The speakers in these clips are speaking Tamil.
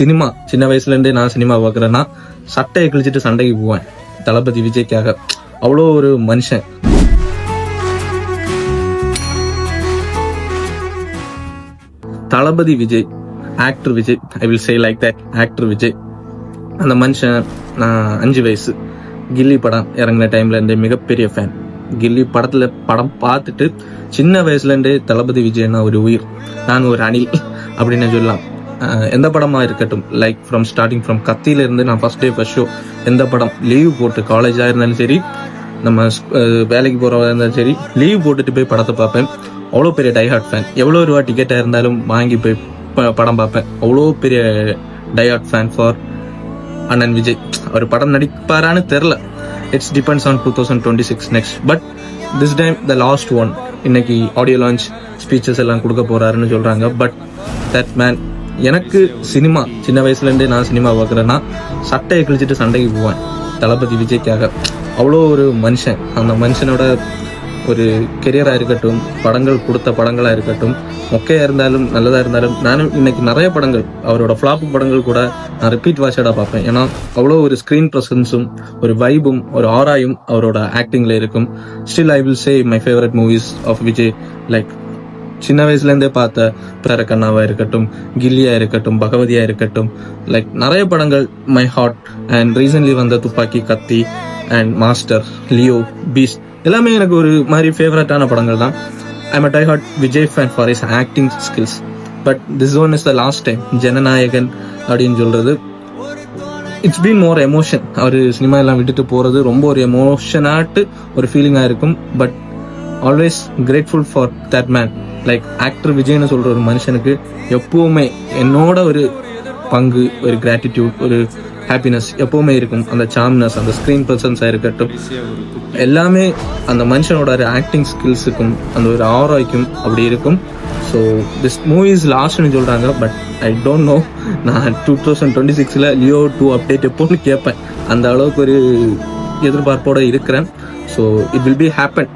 சினிமா சின்ன வயசுல இருந்தே நான் சினிமா பார்க்குறேன்னா சட்டையை கிழிச்சிட்டு சண்டைக்கு போவேன் தளபதி விஜய்க்காக. அவ்வளோ ஒரு மனுஷன். தளபதி Vijay, actor Vijay, I will say like that, actor Vijay. அந்த மனுஷன் நான் 5 வயசு கில்லி படம் இறங்கின டைம்ல இருந்தே மிகப்பெரிய ஃபேன். கில்லி படம் பார்த்துட்டு சின்ன வயசுல இருந்தே தளபதி விஜய்னா ஒரு உயிர், நான் ஒரு அணில் அப்படின்னு சொல்லலாம். எந்த படமா இருக்கட்டும், லைக் ஸ்டார்டிங் ஃப்ரம் கத்தியில இருந்து நான் ஃபர்ஸ்ட் ஷோ எந்த படம் லீவ் போட்டு, காலேஜா இருந்தாலும் சரி, நம்ம வேலைக்கு போறவா இருந்தாலும் சரி, லீவ் போட்டுட்டு போய் படத்தை பார்ப்பேன். அவ்வளோ பெரிய டைஹார்ட் ஃபேன். எவ்வளோ ரூபா டிக்கெட்டாக இருந்தாலும் வாங்கி போய் படம் பார்ப்பேன். அவ்வளோ பெரிய டைஹார்ட் ஃபேன் ஃபார் அண்ணன் விஜய். அவர் படம் நடிப்பாரான்னு தெரில, it's depends on 2026 next. But this time the last one. இன்னைக்கு ஆடியோ லான்ச் ஸ்பீச்சஸ் எல்லாம் கொடுக்க போறாருன்னு சொல்றாங்க. பட் தட் மேன், எனக்கு சினிமா சின்ன வயசுல இருந்தே நான் சினிமா பார்க்குறேன்னா சட்டையை கிழிச்சிட்டு சண்டைக்கு போவேன் தளபதி விஜய்க்காக. அவ்வளோ ஒரு மனுஷன். அந்த மனுஷனோட ஒரு கெரியராக இருக்கட்டும், படங்கள் கொடுத்த படங்களாக இருக்கட்டும், மொக்கையாக இருந்தாலும் நல்லதாக இருந்தாலும், நானும் இன்னைக்கு நிறைய படங்கள், அவரோட ஃப்ளாப் படங்கள் கூட நான் ரிப்பீட் வாட்சடாக பார்ப்பேன். ஏன்னா அவ்வளோ ஒரு ஸ்க்ரீன் ப்ரெசன்ஸும் ஒரு வைபும் ஒரு ஆராயும் அவரோட ஆக்டிங்கில் இருக்கும். Still I will say my favourite movies of Vijay, like சின்ன வயசுலேருந்தே பார்த்த பிறர கண்ணாவா இருக்கட்டும், கில்லியா இருக்கட்டும், பகவதியா இருக்கட்டும், லைக் நிறைய படங்கள், மை ஹார்ட் அண்ட் ரீசன்ட்லி வந்த துப்பாக்கி, கத்தி அண்ட் மாஸ்டர், லியோ, பீஸ்ட் எல்லாமே எனக்கு ஒரு மாதிரி ஃபேவரட்டான படங்கள் தான். I'm a diehard Vijay fan for his acting skills. But this one is the last time. Jananayagan அப்படின்னு சொல்றது, இட்ஸ் பீன் மோர் எமோஷன். அவர் சினிமா எல்லாம் விட்டுட்டு போறது ரொம்ப ஒரு எமோஷனாட்டு ஒரு ஃபீலிங்காக இருக்கும். But always grateful for that man. Like actor விஜய்னு சொல்ற ஒரு மனுஷனுக்கு எப்பவுமே என்னோட ஒரு பங்கு, ஒரு கிராட்டிடியூட், ஒரு ஹாப்பினஸ் எப்பவுமே இருக்கும். அந்த சாம்னஸ், அந்த ஸ்க்ரீன் பர்சன்ஸாக இருக்கட்டும், எல்லாமே அந்த மனுஷனோட ஒரு ஆக்டிங் ஸ்கில்ஸுக்கும் அந்த ஒரு ஆராய்க்கும் அப்படி இருக்கும். ஸோ திஸ் மூவி இஸ் லாஸ்ட்னு சொல்கிறாங்க. But I don't know. நான் 2026 லியோ 2 அப்டேட் எப்போன்னு கேட்பேன். அந்த அளவுக்கு ஒரு எதிர்பார்ப்போடு இருக்கிறேன். So it will be happen.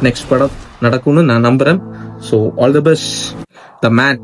Next படம் நடக்கும்னு நான் நம்புகிறேன். So all the best the man.